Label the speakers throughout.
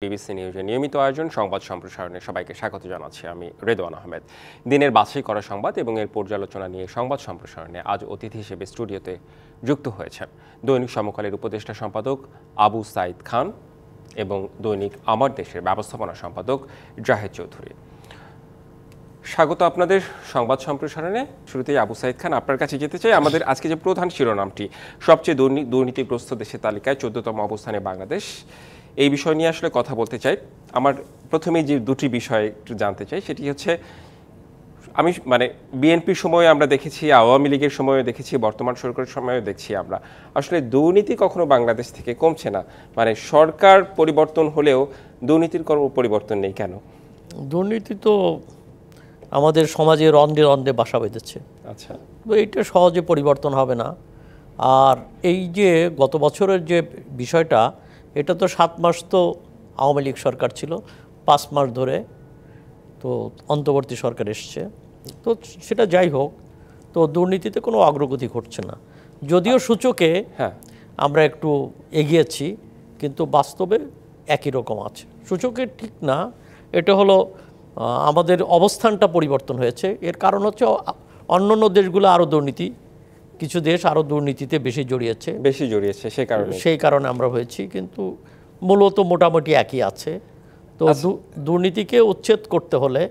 Speaker 1: BBC নিউজের নিয়মিত আয়োজন সংবাদ সম্প্রসারণে সবাইকে স্বাগত জানাচ্ছি আমি রেদওয়ান আহমেদ। দিনের বাছাই করা সংবাদ এবং এর পর্যালোচনা নিয়ে সংবাদ সম্প্রসারণে আজ অতিথি হিসেবে স্টুডিওতে যুক্ত হয়েছেন দৈনিক সমকালের উপদেষ্টা সম্পাদক আবু সাইদ খান এবং দৈনিক আমার দেশের ব্যবস্থাপনা সম্পাদক জাহেদ চৌধুরী। স্বাগত আপনাদের সংবাদ সম্প্রসারণে। শুরুতেই আবু সাইদ খান, আপনার কাছে যেতে চাই। আমাদের আজকে যে প্রধান শিরোনামটি, সবচেয়ে দুর্নীতিগ্রস্ত দেশের তালিকায় 14তম অবস্থানে বাংলাদেশ, এই বিষয় নিয়ে আসলে কথা বলতে চাই। আমার প্রথমেই যে দুটি বিষয় একটু জানতে চাই সেটি হচ্ছে, আমি বিএনপির সময়ে আমরা দেখেছি, আওয়ামী লীগের সময়ে দেখেছি, বর্তমান সরকারের সময়েও দেখছি আমরা আসলে দুর্নীতি কখনো বাংলাদেশ থেকে কমছে না। সরকার পরিবর্তন হলেও দুর্নীতির কোনো পরিবর্তন নেই কেন?
Speaker 2: দুর্নীতি তো আমাদের সমাজে রন্ধ্রে রন্ধ্রে বাসা বেঁধেছে।
Speaker 1: আচ্ছা,
Speaker 2: তো এইটা সহজে পরিবর্তন হবে না। আর এই যে গত বছরের যে বিষয়টা, এটা তো 7 মাস তো আওয়ামী লীগ সরকার ছিল, 5 মাস ধরে তো অন্তর্বর্তী সরকার এসছে। তো সেটা যাই হোক, তো দুর্নীতিতে কোনো অগ্রগতি ঘটছে না। যদিও সূচকে আমরা একটু এগিয়েছি, কিন্তু বাস্তবে একই রকম আছে। সূচকে ঠিক না, এটা হলো আমাদের অবস্থানটা পরিবর্তন হয়েছে। এর কারণ হচ্ছে অন্যান্য দেশগুলো আরও দুর্নীতি, কিছু দেশ আরও দুর্নীতিতে বেশি জড়িয়েছে, সেই কারণে আমরা হয়েছি, কিন্তু মূলত মোটামুটি একই আছে। তো দুর্নীতিকে উচ্ছেদ করতে হলে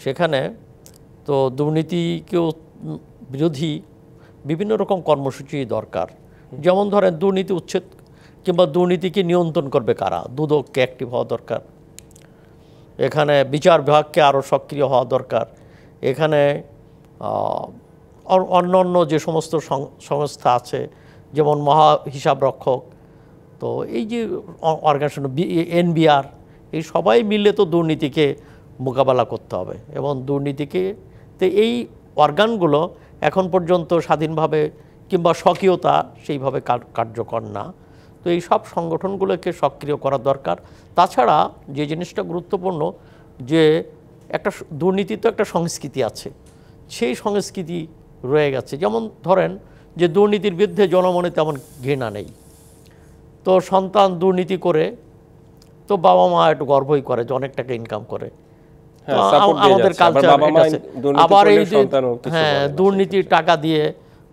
Speaker 2: সেখানে তো দুর্নীতিকে বিরোধী বিভিন্ন রকম কর্মসূচি দরকার। যেমন ধরেন, দুর্নীতি উচ্ছেদ কিংবা দুর্নীতিকে নিয়ন্ত্রণ করবে কারা, দুদককে অ্যাক্টিভ হওয়া দরকার, এখানে বিচার বিভাগকে আরও সক্রিয় হওয়া দরকার, এখানে অন্য যে সমস্ত সংস্থা আছে যেমন মহা হিসাব রক্ষক, তো এই যে অর্গানাইজেশন এনবিআর, এই সবাই মিলে তো দুর্নীতিকে মোকাবেলা করতে হবে। এবং দুর্নীতিকে তো এই অর্গানগুলো এখন পর্যন্ত স্বাধীনভাবে কিংবা স্বকীয়তা সেইভাবে কার্যকর না। তো এই সব সংগঠনগুলোকে সক্রিয় করা দরকার। তাছাড়া যে জিনিসটা গুরুত্বপূর্ণ, যে একটা দুর্নীতি তো একটা সংস্কৃতি আছে, সেই সংস্কৃতি রয়ে গেছে। যেমন ধরেন যে দুর্নীতির বিরুদ্ধে জনমনে তেমন ঘৃণা নেই, তো সন্তান দুর্নীতি করে তো বাবা মা একটু গর্বই করে যে অনেক টাকা ইনকাম করে। আমাদের কালচার আবার এই যে দুর্নীতির টাকা দিয়ে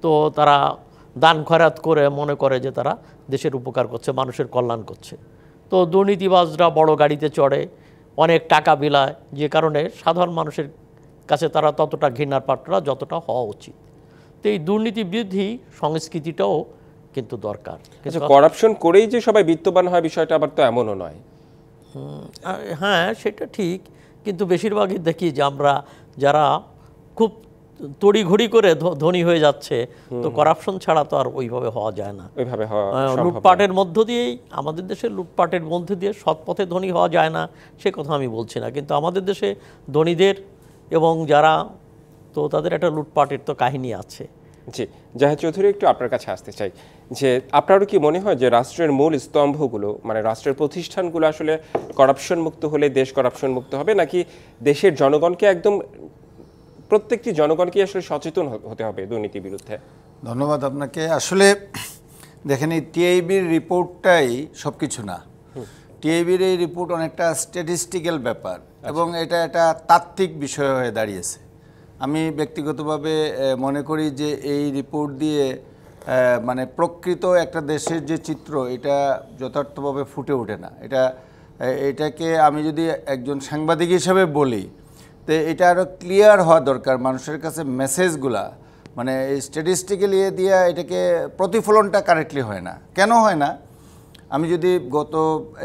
Speaker 2: তো তারা দান খয়রাত করে মনে করে যে তারা দেশের উপকার করছে, মানুষের কল্যাণ করছে। তো দুর্নীতিবাজরা বড় গাড়িতে চড়ে, অনেক টাকা বিলায়, যে কারণে সাধারণ মানুষের কাছে তারা ততটা ঘৃণার পাত্র যতটা হওয়া উচিত। তো এই দুর্নীতি বিরোধী সংস্কৃতিটাও কিন্তু দরকার।
Speaker 1: করাপশন করেই যে সবাই বিত্তবান হয়, বিষয়টা আবার তো এমনও নয়।
Speaker 2: হ্যাঁ, সেটা ঠিক, কিন্তু বেশিরভাগই দেখি যে আমরা যারা খুব তড়িঘড়ি করে ধনী হয়ে যাচ্ছে, তো করাপশন ছাড়া তো আর ওইভাবে হওয়া যায় না। লুটপাটের মধ্য দিয়েই, আমাদের দেশে লুটপাটের মধ্যে দিয়ে সৎ পথে ধনী হওয়া যায় না সে কথা আমি বলছি না, কিন্তু আমাদের দেশে ধনীদের এবং যারা, তো তাদের একটা লুটপাটের তো কাহিনী আছে।
Speaker 1: জি, জাহেদ চৌধুরী, একটু আপনার কাছে আসতে চাই যে আপনারও কি মনে হয় যে রাষ্ট্রের মূল স্তম্ভগুলো, রাষ্ট্রের প্রতিষ্ঠানগুলো আসলে করাপশন মুক্ত হলে দেশ করাপশন মুক্ত হবে, নাকি দেশের জনগণকে একদম প্রত্যেকটি জনগণকে আসলে সচেতন হতে হবে দুর্নীতির বিরুদ্ধে?
Speaker 3: ধন্যবাদ আপনাকে। আসলে দেখেন, এই টিআইবির রিপোর্টটাই সব কিছু না। টিআইবির এই রিপোর্ট অনেকটা স্ট্যাটিস্টিক্যাল ব্যাপার এবং এটা একটা তাত্ত্বিক বিষয় হয়ে দাঁড়িয়েছে। আমি ব্যক্তিগতভাবে মনে করি যে এই রিপোর্ট দিয়ে প্রকৃত একটা দেশের যে চিত্র, এটা যথার্থভাবে ফুটে ওঠে না। এটাকে আমি যদি একজন সাংবাদিক হিসেবে বলি, তো এটা আরও ক্লিয়ার হওয়া দরকার মানুষের কাছে। মেসেজগুলা এই স্ট্যাটিস্টিক্যালি দিয়ে এটাকে প্রতিফলনটা কারেক্টলি হয় না। কেন হয় না? আমি যদি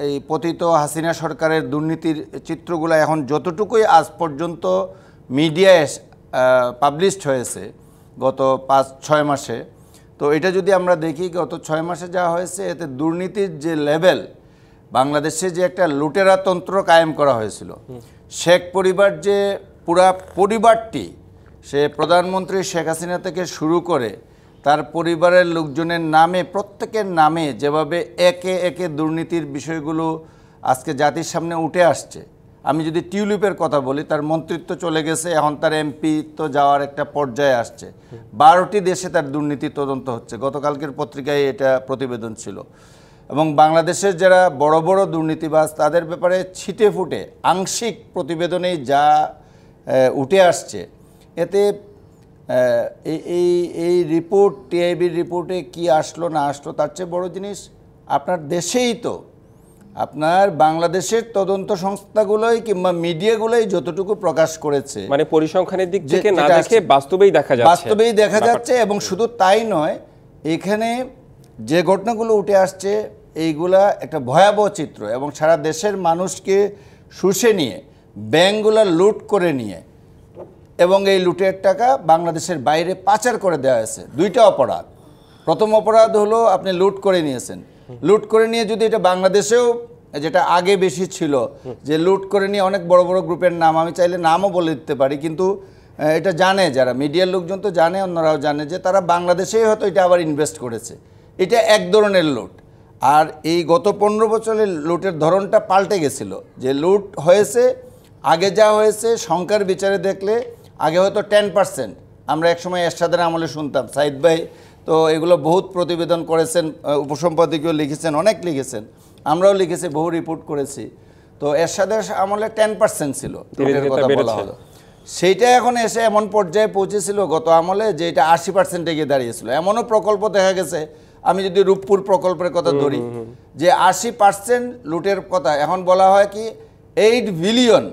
Speaker 3: এই পতিত হাসিনা সরকারের দুর্নীতির চিত্রগুলো এখন যতটুকুই আজ পর্যন্ত মিডিয়ায় পাবলিশড হয়েছে গত 5-6 মাসে, তো এটা যদি আমরা দেখি গত 6 মাসে যা হয়েছে, এতে দুর্নীতির যে লেভেল, বাংলাদেশে যে একটা লুটেরা তন্ত্র কায়েম করা হয়েছিল, শেখ পরিবার যে পুরা পরিবারটি, সে প্রধানমন্ত্রী শেখ হাসিনা থেকে শুরু করে তার পরিবারের লোকজনের নামে, প্রত্যেকের নামে যেভাবে একে একে দুর্নীতির বিষয়গুলো আজকে জাতির সামনে উঠে আসছে। আমি যদি টিউলিপের কথা বলি, তার মন্ত্রিত্ব চলে গেছে, এখন তার এমপি তো যাওয়ার একটা পর্যায়ে আসছে। 12টি দেশে তার দুর্নীতি তদন্ত হচ্ছে, গতকালকের পত্রিকায় এটা প্রতিবেদন ছিল। এবং বাংলাদেশের যারা বড় বড় দুর্নীতিবাজ তাদের ব্যাপারে ছিটে ফুটে আংশিক প্রতিবেদনেই যা উঠে আসছে, এতে এই রিপোর্ট, টিআইবির রিপোর্টে কি আসলো না আসলো তার চেয়ে বড় জিনিস আপনার দেশেই তো, আপনার বাংলাদেশের তদন্ত সংস্থাগুলোই কিংবা মিডিয়াগুলোই যতটুকু প্রকাশ করেছে,
Speaker 1: মানে পরিসংখ্যানের দিক থেকে না দেখে বাস্তবেই দেখা যাচ্ছে।
Speaker 3: এবং শুধু তাই নয়, এখানে যে ঘটনাগুলো উঠে আসছে এইগুলা একটা ভয়াবহ চিত্র, এবং সারা দেশের মানুষকে শুষে নিয়ে, ব্যাংকগুলো লুট করে নিয়ে, এবং এই লুটের টাকা বাংলাদেশের বাইরে পাচার করে দেওয়া হয়েছে। দুইটা অপরাধ। প্রথম অপরাধ হলো আপনি লুট করে নিয়েছেন, লুট করে নিয়ে যদি এটা বাংলাদেশেও, যেটা আগে বেশি ছিল যে লুট করে নিয়ে অনেক বড় বড় গ্রুপের নাম আমি চাইলে নামও বলে দিতে পারি, কিন্তু এটা জানে যারা মিডিয়ার লোকজন তো জানে, অন্যরাও জানে যে তারা বাংলাদেশেই হয়তো এটা আবার ইনভেস্ট করেছে। এটা এক ধরনের লুট। আর এই গত 15 বছরের লুটের ধরনটা পাল্টে গেছিল, যে লুট হয়েছে আগে যা হয়েছে সংখ্যার বিচারে দেখলে আগে হয়তো 10%, আমরা একসময় এরশাদের আমলে শুনতাম, সাইদ ভাই তো এগুলো বহুত প্রতিবেদন করেছেন, উপসম্পাদকীয় লিখেছেন, অনেক লিখেছেন, আমরাও লিখেছি, বহু রিপোর্ট করেছি। তো এরশাদের আমলে 10% ছিল লুটের কথা বলা হলো, সেইটা এখন এসে এমন পর্যায়ে পৌঁছেছিল গত আমলে যে এটা 80%-এ গিয়ে দাঁড়িয়েছিল। এমনও প্রকল্প দেখা গেছে, আমি যদি রূপপুর প্রকল্পের কথা ধরি, যে 80% লুটের কথা এখন বলা হয় কি 8 বিলিয়ন,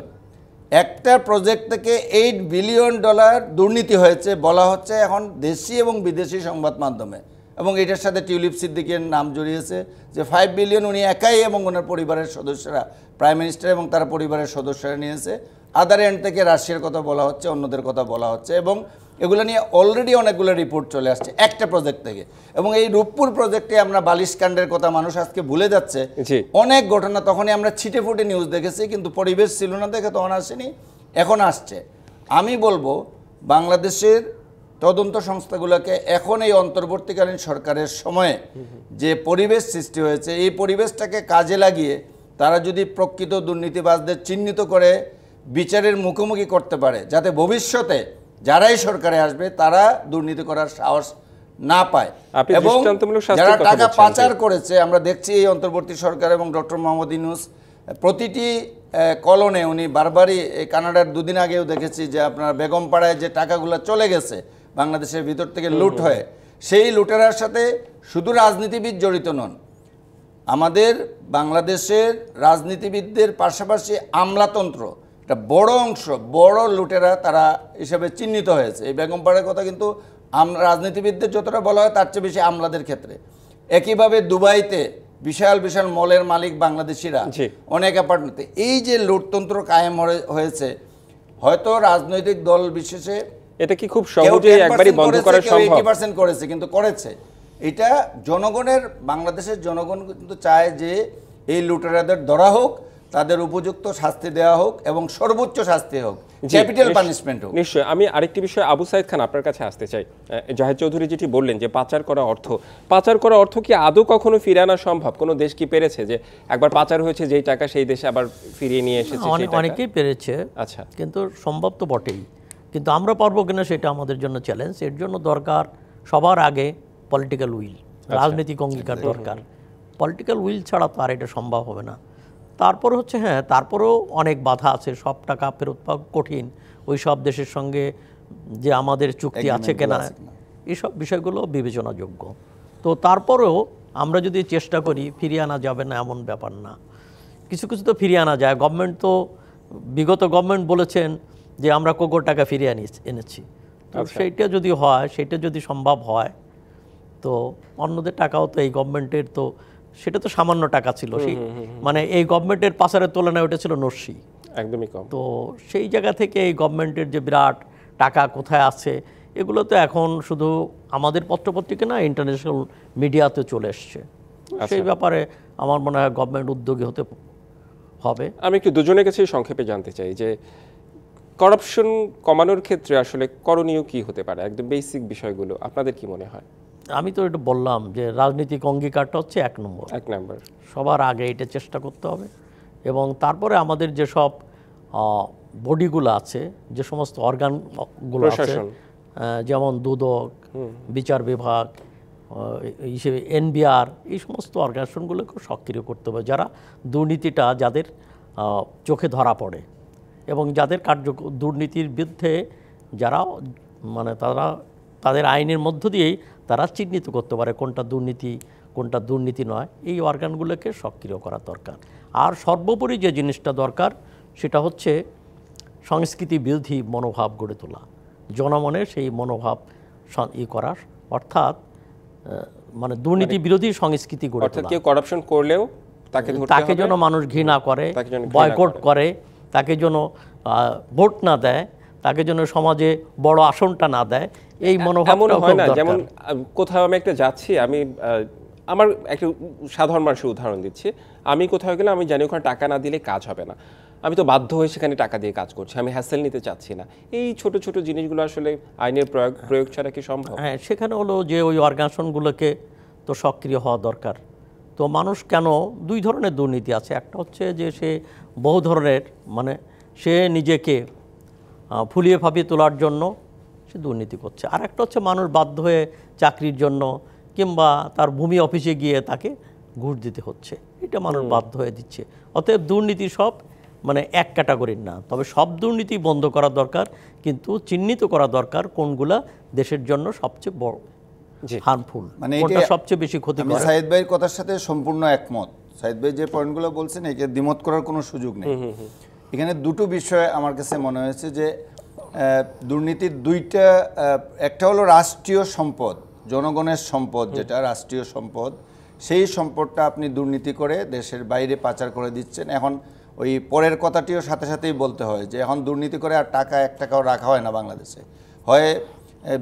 Speaker 3: একটা প্রজেক্ট থেকে $8 বিলিয়ন দুর্নীতি হয়েছে বলা হচ্ছে এখন দেশি এবং বিদেশি সংবাদ মাধ্যমে। এবং এটার সাথে টিউলিপ সিদ্দিকের নাম জড়িয়েছে, যে 5 বিলিয়ন উনি একাই এবং ওনার পরিবারের সদস্যরা, প্রাইম মিনিস্টার এবং তার পরিবারের সদস্যরা নিয়েছে। আদার এন্ড থেকে রাশিয়ার কথা বলা হচ্ছে, অন্যদের কথা বলা হচ্ছে, এবং এগুলো নিয়ে অলরেডি অনেকগুলো রিপোর্ট চলে আসছে একটা প্রজেক্ট থেকে। এবং এই রূপপুর প্রজেক্টে আমরা বালিশকাণ্ডের কথা মানুষ আজকে ভুলে যাচ্ছে, অনেক ঘটনা তখনই আমরা ছিটে ফুটে নিউজ দেখেছি, কিন্তু পরিবেশ ছিল না দেখে তখন আসেনি, এখন আসছে। আমি বলবো বাংলাদেশের তদন্ত সংস্থাগুলোকে এখন এই অন্তর্বর্তীকালীন সরকারের সময়ে যে পরিবেশ সৃষ্টি হয়েছে, এই পরিবেশটাকে কাজে লাগিয়ে তারা যদি প্রকৃত দুর্নীতিবাজদের চিহ্নিত করে বিচারের মুখোমুখি করতে পারে, যাতে ভবিষ্যতে যারাই সরকারে আসবে তারা দুর্নীতি করার সাহস না পায়। এবং যারা টাকা পাচার করেছে, আমরা দেখছি এই অন্তর্বর্তী সরকার এবং ডক্টর মোহাম্মদ ইউনূস প্রতিটি কলোনে, উনি বারবারই কানাডার 2 দিন আগেও দেখেছি যে আপনার বেগমপাড়ায় যে টাকাগুলো চলে গেছে বাংলাদেশের ভিতর থেকে লুট হয়ে, সেই লুটেরার সাথে শুধু রাজনীতিবিদ জড়িত নন, আমাদের বাংলাদেশের রাজনীতিবিদদের পাশাপাশি আমলাতন্ত্র একটা বড় অংশ, বড় লুটেরা তারা হিসেবে চিহ্নিত হয়েছে। এই বেগমপাড়ার কথা কিন্তু রাজনীতিবিদদের যতটা বলা হয় তার চেয়ে বেশি আমলাদের ক্ষেত্রে। একইভাবে দুবাইতে বিশাল বিশাল মলের মালিক বাংলাদেশিরা, অনেক অ্যাপার্টমেন্টে এই যে লুটতন্ত্র কায়েম হয়েছে, হয়তো রাজনৈতিক দল বিশেষে
Speaker 1: এটা কি খুব সহজেই একবারই বন্ধ করা সম্ভব?
Speaker 3: 80% করেছে, কিন্তু করেছে। এটা জনগণের, বাংলাদেশের জনগণ কিন্তু চায় যে এই লুটেরাদের ধরা হোক, তাদের উপযুক্ত শাস্তি দেওয়া হোক এবং সর্বোচ্চ শাস্তি হোক, ক্যাপিটাল পানিশমেন্ট হোক।
Speaker 1: নিশ্চয়ই। আমি আরেকটি বিষয় আবু সাইদ খান আপনার কাছে আসতে চাই। জাহিদ চৌধুরী যেটি বললেন যে পাচার করা অর্থ কি আদৌ কখনো ফিরে আনা সম্ভব? কোনো দেশ কি পেরেছে যে একবার পাচার হয়েছে যেই টাকা সেই দেশে আবার ফিরিয়ে নিয়ে এসেছে?
Speaker 2: অনেকেই পেরেছে, আচ্ছা, কিন্তু সম্ভব তো বটেই, কিন্তু আমরা পারবো কিনা সেটা আমাদের জন্য চ্যালেঞ্জ। এর জন্য দরকার সবার আগে পলিটিক্যাল উইল, রাজনৈতিক অঙ্গীকার দরকার। পলিটিক্যাল উইল ছাড়া তো আর এটা সম্ভব হবে না। তারপর হচ্ছে হ্যাঁ, তারপরেও অনেক বাধা আছে, সব টাকা ফেরত পাওয়া কঠিন, ওই সব দেশের সঙ্গে যে আমাদের চুক্তি আছে কিনা এইসব বিষয়গুলো বিবেচনাযোগ্য। তো তারপরেও আমরা যদি চেষ্টা করি, ফিরিয়ে আনা যাবে না এমন ব্যাপার না, কিছু কিছু তো ফিরিয়ে আনা যায়। গভর্নমেন্ট তো, বিগত গভর্নমেন্ট বলেছেন যে আমরা কোকো টাকা ফিরিয়ে এনেছি, তো সেইটা যদি হয়, সেটা যদি সম্ভব হয়, তো অন্যদের টাকাও তো এই গভর্নমেন্টের, তো সেটা তো সামান্য টাকা ছিল, সেই মানে এই গভর্নমেন্টের পাচারের তুলনায় ওটা ছিল নস্যি,
Speaker 1: একদমই কম।
Speaker 2: তো সেই জায়গা থেকে এই গভর্নমেন্টের যে বিরাট টাকা কোথায় আছে, এগুলো তো এখন শুধু আমাদের পত্রপত্রিকা না, ইন্টারন্যাশনাল মিডিয়াতে চলে এসছে। সেই ব্যাপারে আমার মনে হয় গভর্নমেন্ট উদ্যোগী হতে হবে।
Speaker 1: আমি একটু দুজনের কাছেই সংক্ষেপে জানতে চাই যে করাপশন কমানোর ক্ষেত্রে আসলে করণীয় কি হতে পারে, একদম বেসিক বিষয়গুলো আপনাদের কি মনে হয়?
Speaker 2: আমি তো এটা বললাম যে রাজনৈতিক অঙ্গীকারটা হচ্ছে এক নম্বর, সবার আগে এটা চেষ্টা করতে হবে। এবং তারপরে আমাদের যেসব বডিগুলো আছে, যে সমস্ত অর্গানগুলো আছে, যেমন দুদক, বিচার বিভাগ, হিসেবে এনবিআর, এই সমস্ত অর্গানাইজেশনগুলোকে সক্রিয় করতে হবে, যারা দুর্নীতিটা যাদের চোখে ধরা পড়ে এবং যাদের দুর্নীতির বিরুদ্ধে যারা মানে তাদের আইনের মধ্য দিয়েই তারা চিহ্নিত করতে পারে কোনটা দুর্নীতি নয়, এই অর্গানগুলোকে সক্রিয় করা দরকার। আর সর্বোপরি যে জিনিসটা দরকার সেটা হচ্ছে সংস্কৃতি বিরোধী মনোভাব গড়ে তোলা, জনমনে সেই মনোভাব করার, অর্থাৎ মানে দুর্নীতি বিরোধী সংস্কৃতি গড়ে তোলা।
Speaker 1: কেউ করাপশন করলেও
Speaker 2: তাকে যেন মানুষ ঘৃণা করে, বয়কট করে, তাকে যেন ভোট না দেয়, তাকে যেন সমাজে বড় আসনটা না দেয়, এই মনোভাবটা
Speaker 1: হয় না। যেমন কোথাও আমি একটা যাচ্ছি, আমি আমার একটা সাধারণ মানুষের উদাহরণ দিচ্ছি, আমি কোথাও গেলে আমি জানি ওখানে টাকা না দিলে কাজ হবে না, আমি তো বাধ্য হয়ে সেখানে টাকা দিয়ে কাজ করছি, আমি হ্যাসেল নিতে চাচ্ছি না। এই ছোট ছোট জিনিসগুলো আসলে আইনের প্রয়োগ ছাড়া কি সম্ভব?
Speaker 2: হ্যাঁ, সেখানে হলো যে ওই অর্গানাইজেশনগুলোকে তো সক্রিয় হওয়া দরকার। তো মানুষ কেন, দুই ধরনের দুর্নীতি আছে, একটা হচ্ছে যে সে বহু ধরনের মানে সে নিজেকে ফুলিয়ে ফাঁপিয়ে তোলার জন্য সে দুর্নীতি করছে, আর একটা হচ্ছে মানুষ বাধ্য হয়ে চাকরির জন্য কিংবা তার ভূমি অফিসে গিয়ে তাকে ঘুষ দিতে হচ্ছে, এটা মানুষ বাধ্য হয়ে দিচ্ছে। অতএব দুর্নীতি সব মানে এক ক্যাটাগরির না, তবে সব দুর্নীতি বন্ধ করা দরকার, কিন্তু চিহ্নিত করা দরকার কোনগুলা দেশের জন্য সবচেয়ে বড় হার্মফুল,
Speaker 3: মানে
Speaker 2: কোনটা সবচেয়ে বেশি ক্ষতি করে।
Speaker 3: আমি সাইদ ভাইয়ের কথার সাথে সম্পূর্ণ একমত। সাইদ ভাই যে পয়েন্টগুলো বলছেন একে দ্বিমত করার কোনো সুযোগ নেই। এখানে দুটো বিষয় আমার কাছে মনে হয়েছে যে দুর্নীতির দুইটা, একটা হলো রাষ্ট্রীয় সম্পদ, জনগণের সম্পদ, যেটা রাষ্ট্রীয় সম্পদ, সেই সম্পদটা আপনি দুর্নীতি করে দেশের বাইরে পাচার করে দিচ্ছেন। এখন ওই পরের কথাটিও সাথে সাথেই বলতে হয় যে এখন দুর্নীতি করে আর টাকা এক টাকাও রাখা হয় না বাংলাদেশে, হয়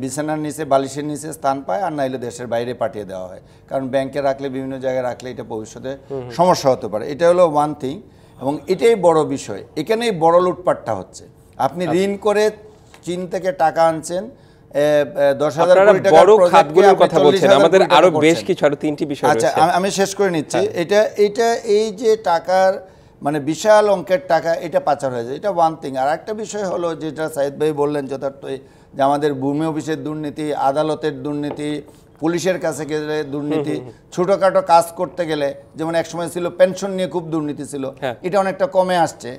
Speaker 3: বিছানার নিচে বালিশের নিচে স্থান পায়, আর নাইলে দেশের বাইরে পাঠিয়ে দেওয়া হয়, কারণ ব্যাংকে রাখলে বিভিন্ন জায়গায় রাখলে এটা ভবিষ্যতে সমস্যা হতে পারে। এটা হলো ওয়ান থিং, এবং এটাই বড় বিষয়। এখানেই বড় লুটপাটটা হচ্ছে। আপনি ঋণ করে চীন থেকে টাকা আনছেন, 10,000 কোটি টাকা
Speaker 1: বড় খাতগুলোর কথা বলছেন, আমাদের আরো বেশ কিছু আরো তিনটি বিষয় রয়েছে।
Speaker 3: আচ্ছা, আমি শেষ করে নিচ্ছি। এটা এই যে টাকার মানে বিশাল অঙ্কের টাকা এটা পাচার হয়ে যায়, এটা ওয়ান থিং। আর একটা বিষয় হলো যেটা সাইদ ভাই বললেন যথার্থই, যে আমাদের ভূমি অফিসের দুর্নীতি, আদালতের দুর্নীতি, পুলিশের কাছে গেলে দুর্নীতি, ছোটোখাটো কাজ করতে গেলে, যেমন একসময় ছিল পেনশন নিয়ে খুব দুর্নীতি ছিল, এটা অনেকটা কমে আসছে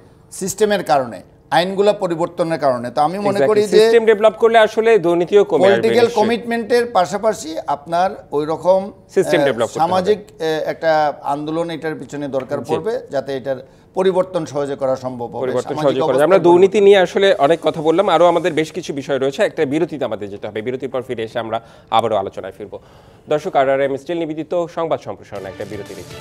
Speaker 3: সিস্টেমের কারণে, আইনগুলো পরিবর্তনের কারণে। তো আমি মনে করি যে
Speaker 1: সিস্টেম ডেভেলপ করলে আসলে দুর্নীতিও কমে আসবে।
Speaker 3: পলিটিক্যাল কমিটমেন্টের পাশাপাশি আপনার ওই রকম
Speaker 1: সিস্টেম ডেভেলপ করতে হবে,
Speaker 3: সামাজিক একটা আন্দোলন এটার পিছনে দরকার পড়বে, যাতে এটার পরিবর্তন সহজে করা সম্ভব হবে।
Speaker 1: আমরা দুর্নীতি নিয়ে আসলে অনেক কথা বললাম, আরো আমাদের বেশ কিছু বিষয় রয়েছে। একটা বিরতিতে আমাদের যেতে হবে, বিরতির পর ফিরে এসে আমরা আবারও আলোচনায় ফিরবো। দর্শক, RRM স্টিল নিবেদিত সংবাদ সম্প্রসারণে একটা বিরতি নিচ্ছি।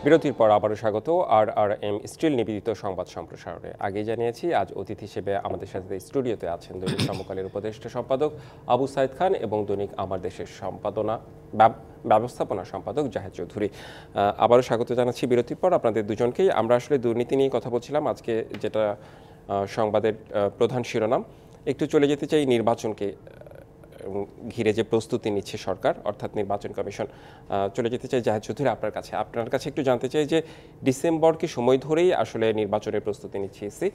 Speaker 1: বিরতির পর আবারও স্বাগত RRM স্টিল নিবেদিত সংবাদ সম্প্রসারণে। আগে জানিয়েছি আজ অতিথি হিসেবে আমাদের সাথে স্টুডিওতে আছেন দৈনিক সমকালের উপদেষ্টা সম্পাদক আবু সাইদ খান এবং দৈনিক আমার দেশের ব্যবস্থাপনা সম্পাদক জাহেদ চৌধুরী। আবারও স্বাগত জানাচ্ছি বিরতির পর আপনাদের দুজনকেই। আমরা আসলে দুর্নীতি নিয়ে কথা বলছিলাম আজকে, যেটা সংবাদের প্রধান শিরোনাম। একটু চলে যেতে চাই নির্বাচনকে ঘিরে যে প্রস্তুতি নিচ্ছে সরকার, অর্থাৎ নির্বাচন কমিশন। চলে যেতে চাই জাহেদ চৌধুরী আপনার কাছে একটু জানতে চাই যে ডিসেম্বরকে সময় ধরেই আসলে নির্বাচনের প্রস্তুতি নিচ্ছে ইসি,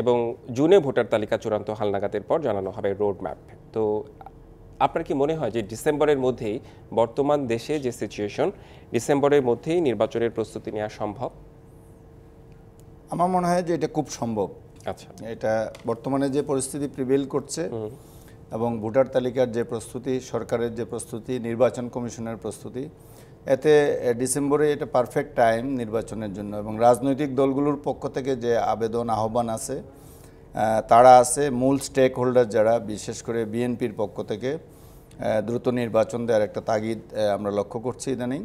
Speaker 1: এবং জুনে ভোটার তালিকা চূড়ান্ত হালনাগাদের পর জানানো হবে রোড ম্যাপ। তো আপনার কি মনে হয় যে ডিসেম্বরের মধ্যেই, বর্তমান দেশে যে সিচুয়েশন, ডিসেম্বরের মধ্যেই নির্বাচনের প্রস্তুতি নেওয়া সম্ভব?
Speaker 3: আমার মনে হয় যে এটা খুব সম্ভব।
Speaker 1: আচ্ছা,
Speaker 3: এটা বর্তমানে যে পরিস্থিতি প্রিভেল করছে এবং ভোটার তালিকার যে প্রস্তুতি, সরকারের যে প্রস্তুতি, নির্বাচন কমিশনের প্রস্তুতি, এতে ডিসেম্বরে এটা পারফেক্ট টাইম নির্বাচনের জন্য। এবং রাজনৈতিক দলগুলোর পক্ষ থেকে যে আবেদন আহ্বান আছে, তারা আছে মূল স্টেক হোল্ডার যারা, বিশেষ করে বিএনপির পক্ষ থেকে দ্রুত নির্বাচন দেওয়ার একটা তাগিদ আমরা লক্ষ্য করছি ইদানিং।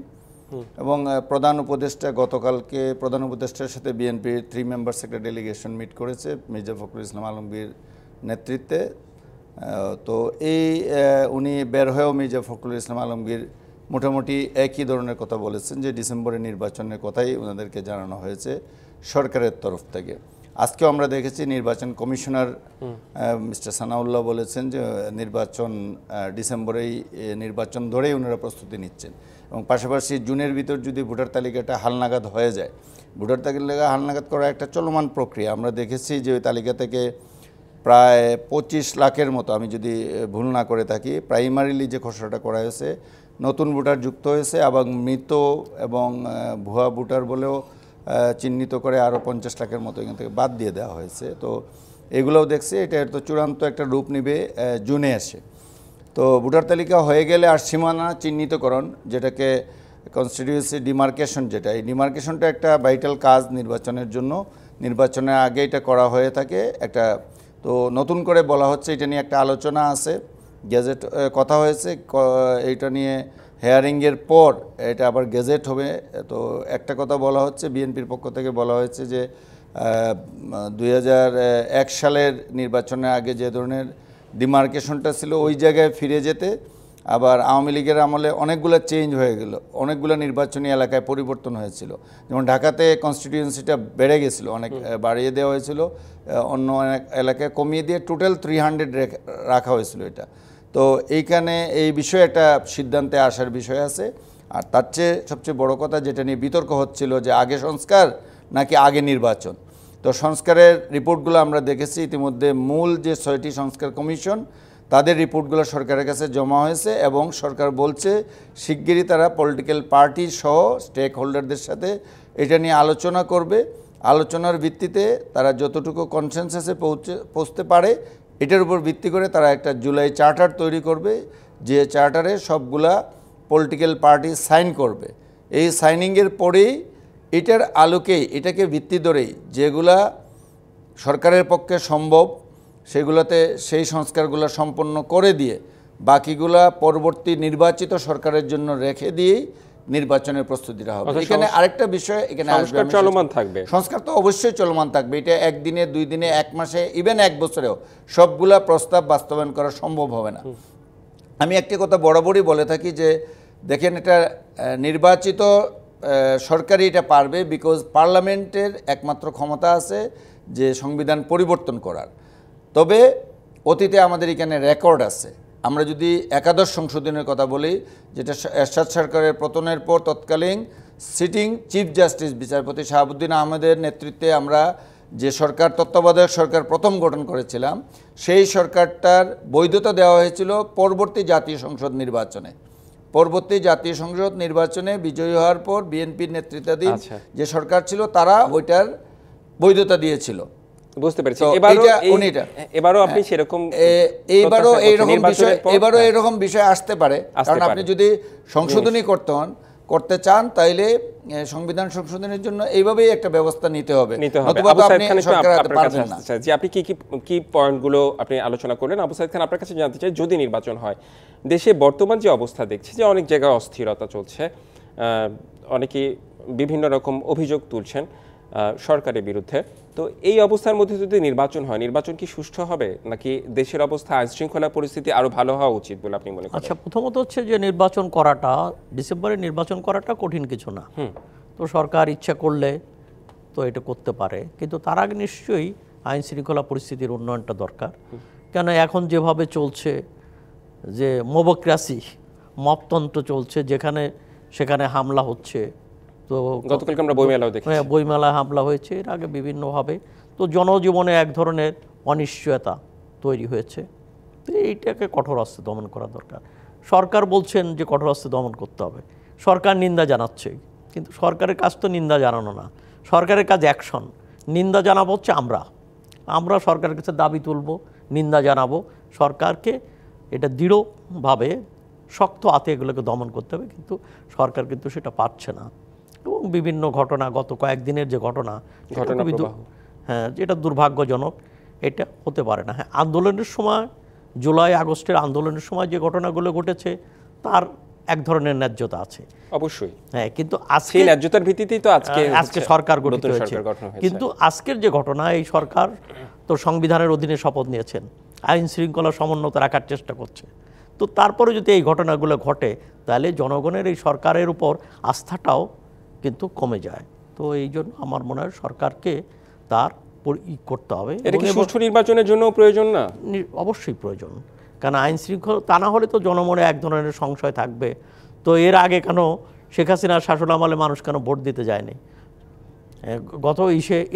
Speaker 3: এবং প্রধান উপদেষ্টা গতকালকে প্রধান উপদেষ্টার সাথে বিএনপির 3 মেম্বার্স একটা ডেলিগেশন মিট করেছে মির্জা ফখরুল ইসলাম আলমগীর নেতৃত্বে। তো উনি বের হয়েও মির্জা ফখরুল ইসলাম আলমগীর মোটামুটি একই ধরনের কথা বলেছেন, যে ডিসেম্বরে নির্বাচনের কথাই ওনাদেরকে জানানো হয়েছে সরকারের তরফ থেকে। আজকেও আমরা দেখেছি নির্বাচন কমিশনার মিস্টার সানাউল্লাহ বলেছেন যে ডিসেম্বরেই নির্বাচন ধরেই ওনারা প্রস্তুতি নিচ্ছেন। এবং পাশাপাশি জুনের ভিতর যদি ভোটার তালিকাটা হালনাগাদ হয়ে যায়, ভোটার তালিকা হালনাগাদ করা একটা চলমান প্রক্রিয়া। আমরা দেখেছি যে ওই তালিকা থেকে প্রায় 25 লাখের মতো, আমি যদি ভুল না করে থাকি, প্রাইমারিলি যে খসড়াটা করা হয়েছে নতুন ভোটার যুক্ত হয়েছে, এবং মৃত এবং ভুয়া ভোটার বলেও চিহ্নিত করে আরও 50 লাখের মতো এখান থেকে বাদ দিয়ে দেওয়া হয়েছে। তো এগুলোও দেখছি, এটা তো চূড়ান্ত একটা রূপ নেবে জুনে এসে। তো ভোটার তালিকা হয়ে গেলে আর সীমানা চিহ্নিতকরণ, যেটাকে কনস্টিটিউয়েন্সি ডিমার্কেশন, যেটা এই ডিমার্কেশনটা একটা ভাইটাল কাজ নির্বাচনের জন্য। নির্বাচনের আগে এটা করা হয়ে থাকে একটা। তো নতুন করে বলা হচ্ছে, এটা নিয়ে একটা আলোচনা আছে, গেজেট কথা হয়েছে, এইটা নিয়ে হেয়ারিংয়ের পর এটা আবার গেজেট হবে। তো একটা কথা বলা হচ্ছে, বিএনপির পক্ষ থেকে বলা হয়েছে যে 2001 সালের নির্বাচনের আগে যে ধরনের ডিমার্কেশনটা ছিল ওই জায়গায় ফিরে যেতে। আবার আওয়ামী লীগের আমলে অনেকগুলো চেঞ্জ হয়ে গেল, অনেকগুলো নির্বাচনী এলাকায় পরিবর্তন হয়েছিল। যেমন ঢাকাতে কনস্টিটিউয়েন্সিটা বেড়ে গেছিলো, অনেক বাড়িয়ে দেওয়া হয়েছিল, অন্য অনেক এলাকায় কমিয়ে দিয়ে টোটাল 300 রাখা হয়েছিল এটা। তো এইখানে এই বিষয়ে একটা সিদ্ধান্তে আসার বিষয় আছে। আর তার চেয়ে সবচেয়ে বড় কথা যেটা নিয়ে বিতর্ক হচ্ছিল, যে আগে সংস্কার নাকি আগে নির্বাচন। তো সংস্কারের রিপোর্টগুলো আমরা দেখেছি ইতিমধ্যে, মূল যে 6টি সংস্কার কমিশন তাদের রিপোর্টগুলো সরকারের কাছে জমা হয়েছে, এবং সরকার বলছে শিগগিরই তারা পলিটিক্যাল পার্টি সহ স্টেক হোল্ডারদের সাথে এটা নিয়ে আলোচনা করবে। আলোচনার ভিত্তিতে তারা যতটুকু কনসেনসাসে পৌঁছতে পারে, এটার উপর ভিত্তি করে তারা একটা জুলাই চার্টার তৈরি করবে, যে চার্টারে সবগুলা পলিটিক্যাল পার্টি সাইন করবে। এই সাইনিংয়ের পরেই এটার আলোকেই, এটাকে ভিত্তি ধরেই যেগুলা সরকারের পক্ষে সম্ভব সেগুলোতে সেই সংস্কারগুলো সম্পন্ন করে দিয়ে বাকিগুলা পরবর্তী নির্বাচিত সরকারের জন্য রেখে দিয়েই নির্বাচনের প্রস্তুতিটা হবে। এখানে আরেকটা বিষয় এখানে আসবে,
Speaker 1: চলমান থাকবে
Speaker 3: সংস্কার তো অবশ্যই চলমান থাকবে। এটা একদিনে, 2 দিনে, 1 মাসে, ইভেন 1 বছরেও সবগুলা প্রস্তাব বাস্তবায়ন করা সম্ভব হবে না। আমি একটি কথা বরাবরই বলে থাকি যে দেখেন, এটা নির্বাচিত সরকারই এটা পারবে, বিকজ পার্লামেন্টের একমাত্র ক্ষমতা আছে যে সংবিধান পরিবর্তন করার। তবে অতীতে আমাদের এখানে রেকর্ড আছে। আমরা যদি একাদশ সংশোধনের কথা বলি, যেটা এরশাদ সরকারের পতনের পর তৎকালীন সিটিং চিফ জাস্টিস বিচারপতি শাহাবুদ্দিন আহমেদের নেতৃত্বে আমরা যে সরকার, তত্ত্বাবধায়ক সরকার প্রথম গঠন করেছিলাম, সেই সরকারটার বৈধতা দেওয়া হয়েছিল পরবর্তী জাতীয় সংসদ নির্বাচনে। পরবর্তী জাতীয় সংসদ নির্বাচনে বিজয়ী হওয়ার পর বিএনপির নেতৃত্বাধীন যে সরকার ছিল তারা ওইটার বৈধতা দিয়েছিল।
Speaker 1: বুঝতে পেরেছি।
Speaker 3: এবারও আপনি সেরকম, এবারও এরকম বিষয় আসতে পারে, কারণ আপনি যদি সংশোধনী করতে চান তাইলে সংবিধান সংশোধনের জন্য এইভাবেই একটা ব্যবস্থা নিতে হবে।
Speaker 1: আপনি কি পয়েন্টগুলো আপনি আলোচনা করলেন, আবু সাইদ খান, আপনার কাছে জানতে চাই, যদি নির্বাচন হয়, দেশে বর্তমান যে অবস্থা দেখছি যে অনেক জায়গায় অস্থিরতা চলছে, অনেকে বিভিন্ন রকম অভিযোগ তুলছেন সরকারের বিরুদ্ধে, তো এই অবস্থার মধ্যে যদি নির্বাচন হয়, নির্বাচন কি সুষ্ঠু হবে, নাকি দেশের অবস্থা, আইন শৃঙ্খলা পরিস্থিতি আরো ভালো হওয়া উচিত বলে আপনি মনে করেন?
Speaker 2: আচ্ছা, প্রথমত হচ্ছে যে নির্বাচন করাটা, ডিসেম্বরে নির্বাচন করাটা কঠিন কিছু না। তো সরকার ইচ্ছা করলে তো এটা করতে পারে, কিন্তু তার আগে নিশ্চয়ই আইন শৃঙ্খলা পরিস্থিতির উন্নয়নটা দরকার। কেন এখন যেভাবে চলছে, যে মবক্রাসি, মপতন্ত্র চলছে, যেখানে সেখানে হামলা হচ্ছে। তো
Speaker 1: গতকালকে আমরা বইমেলাও দেখি,
Speaker 2: বইমেলায় হামলা হয়েছে, এর আগে বিভিন্নভাবে। তো জনজীবনে এক ধরনের অনিশ্চয়তা তৈরি হয়েছে। তো এইটাকে কঠোর হস্তে দমন করা দরকার। সরকার বলছেন যে কঠোর হস্তে দমন করতে হবে, সরকার নিন্দা জানাচ্ছে, কিন্তু সরকারের কাজ তো নিন্দা জানানো না, সরকারের কাজ অ্যাকশন। নিন্দা জানাবো হচ্ছে আমরা সরকারের কাছে দাবি তুলব, নিন্দা জানাবো, সরকারকে এটা দৃঢ়ভাবে শক্ত হাতে এগুলোকে দমন করতে হবে। কিন্তু সরকার কিন্তু সেটা পারছে না, এবং বিভিন্ন ঘটনা, গত কয়েকদিনের যে ঘটনা, হ্যাঁ, যেটা দুর্ভাগ্যজনক, এটা হতে পারে না। হ্যাঁ, আন্দোলনের সময়, জুলাই আগস্টের আন্দোলনের সময় যে ঘটনাগুলো ঘটেছে তার এক ধরনের ন্যায্যতা আছে
Speaker 1: অবশ্যই,
Speaker 2: হ্যাঁ, কিন্তু
Speaker 1: আজকে ন্যায্যতার ভিত্তিতেই তো আজকে
Speaker 2: সরকার গঠিত হয়েছে। কিন্তু আজকের যে ঘটনা, এই সরকার তো সংবিধানের অধীনে শপথ নিয়েছেন, আইন শৃঙ্খলা সমুন্নত রাখার চেষ্টা করছে। তো তারপরে যদি এই ঘটনাগুলো ঘটে, তাহলে জনগণের এই সরকারের উপর আস্থাটাও কিন্তু কমে যায়। তো এই জন্য আমার মনে হয় সরকারকে তার করতে হবে।
Speaker 1: এটা কি সুষ্ঠু নির্বাচনের জন্য প্রয়োজন না?
Speaker 2: অবশ্যই প্রয়োজন, কারণ আইন শৃঙ্খলা, তা না হলে তো জনমনে এক ধরনের সংশয় থাকবে। তো এর আগে কেন শেখ হাসিনার শাসন আমলে মানুষ কেন ভোট দিতে যায়নি?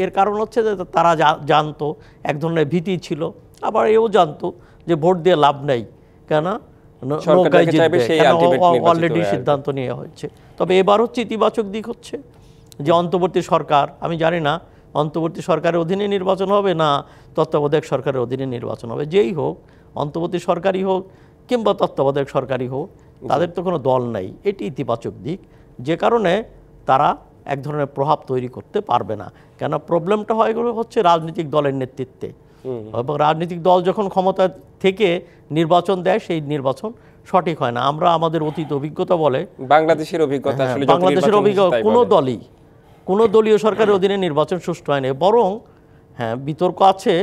Speaker 2: এর কারণ হচ্ছে যে তারা জানতো, এক ধরনের ভীতি ছিল, আবার এও জানতো যে ভোট দিয়ে লাভ নাই, কেন
Speaker 1: সরকার
Speaker 2: নৌকায়
Speaker 1: যাকে চাইবে
Speaker 2: জিতবে,
Speaker 1: সেই
Speaker 2: কেন
Speaker 1: ultimate নির্বাচিত
Speaker 2: অলরেডি
Speaker 1: হয়ে আসবে।
Speaker 2: সিদ্ধান্ত নেওয়া হয়েছে। তবে এবার হচ্ছে ইতিবাচক দিক হচ্ছে যে অন্তর্বর্তী সরকার, আমি জানি না অন্তর্বর্তী সরকারের অধীনে নির্বাচন হবে না তত্ত্বাবধায়ক সরকারের অধীনে নির্বাচন হবে, যেই হোক অন্তর্বর্তী সরকারই হোক কিংবা তত্ত্বাবধায়ক সরকারই হোক, তাদের তো কোনো দল নাই, এটি ইতিবাচক দিক। যে কারণে তারা এক ধরনের প্রভাব তৈরি করতে পারবে না, কেন প্রবলেমটা হচ্ছে রাজনৈতিক দলের নেতৃত্বে, এবং রাজনৈতিক দল যখন ক্ষমতা থেকে নির্বাচন দেয় সেই নির্বাচন সঠিক হয় না। আমরা আমাদের অতীত অভিজ্ঞতা বলে,
Speaker 1: বাংলাদেশের অভিজ্ঞতা আসলে যত
Speaker 2: বাংলাদেশের
Speaker 1: নির্বাচন
Speaker 2: অভিজ্ঞতা
Speaker 1: হয়েছে তাই
Speaker 2: কোনো
Speaker 1: বলে।
Speaker 2: দলই কোনো দলীয় সরকারের অধীনে নির্বাচন সুষ্ঠু হয়নি, বরং হ্যাঁ বিতর্ক আছে।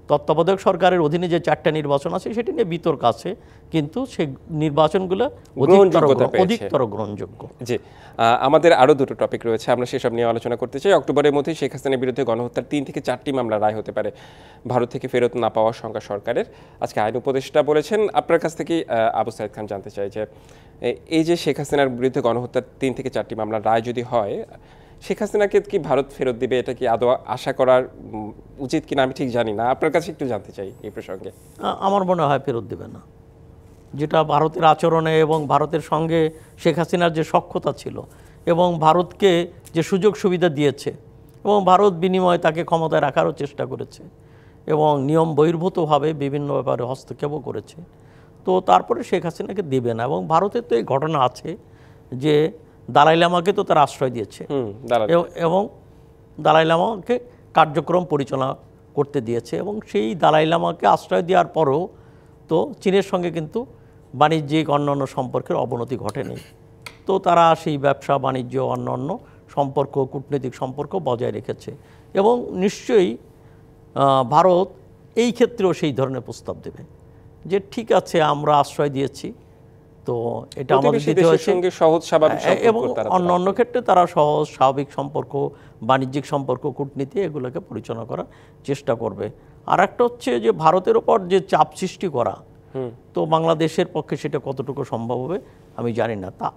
Speaker 2: তত্ত্বাবধায়ক সরকারের অধীনে যে 4টা নির্বাচন আছে সেটি নিয়ে বিতর্ক আছে, কিন্তু সেই নির্বাচনগুলো
Speaker 1: গ্রহণযোগ্যতা পেয়েছে।
Speaker 2: অধিকতর গ্রহণযোগ্য।
Speaker 1: জি, আমাদের আরও দুটো টপিক রয়েছে, আমরা সেসব নিয়ে আলোচনা করতে চাই। অক্টোবরের মধ্যে শেখ হাসিনার বিরুদ্ধে গণহত্যার 3 থেকে 4টি মামলা রায় হতে পারে ভারত থেকে ফেরত না পাওয়ার শঙ্কা সরকারের। আজকে আইন উপদেষ্টা বলেছেন। আপনার কাছ থেকে আবু সাইদ খান জানতে চাই যে এই যে শেখ হাসিনার বিরুদ্ধে গণহত্যার 3 থেকে 4টি মামলার রায় যদি হয়, শেখ হাসিনাকে কি ভারত ফেরত দিবে, এটা কি আদৌ আশা করার উচিত কিনা আমি ঠিক জানি না, আপনার কাছে একটু জানতে চাই এই প্রসঙ্গে।
Speaker 2: আমার মনে হয় ফেরত দেবে না। যেটা ভারতের আচরণে এবং ভারতের সঙ্গে শেখ হাসিনার যে সখ্যতা ছিল এবং ভারতকে যে সুযোগ সুবিধা দিয়েছে এবং ভারত বিনিময়ে তাকে ক্ষমতায় রাখারও চেষ্টা করেছে এবং নিয়ম বহির্ভূতভাবে বিভিন্ন ব্যাপারে হস্তক্ষেপও করেছে, তো তারপরে শেখ হাসিনাকে দেবে না। এবং ভারতের তো এই ঘটনা আছে যে দালাই লামাকে তো তারা আশ্রয় দিয়েছে এবং দালাই লামাকে কার্যক্রম পরিচালনা করতে দিয়েছে, এবং সেই দালাই লামাকে আশ্রয় দেওয়ার পরেও তো চীনের সঙ্গে কিন্তু বাণিজ্যিক অন্যান্য সম্পর্কের অবনতি ঘটেনি, তো তারা সেই ব্যবসা বাণিজ্য অন্যান্য সম্পর্ক কূটনৈতিক সম্পর্ক বজায় রেখেছে। এবং নিশ্চয়ই ভারত এই ক্ষেত্রেও সেই ধরনের প্রস্তাব দেবে যে ঠিক আছে আমরা আশ্রয় দিয়েছি, তো এটা আমাদের দিতে হয়েছে, এবং অন্য ক্ষেত্রে তারা সহজ স্বাভাবিক সম্পর্ক বাণিজ্যিক সম্পর্ক কূটনীতি এগুলোকে পরিচালনা করার চেষ্টা করবে। আর একটা হচ্ছে যে ভারতের ওপর যে চাপ সৃষ্টি করা, তো বাংলাদেশের পক্ষে সেটা কতটুকু সম্ভব হবে আমি জানি না। তা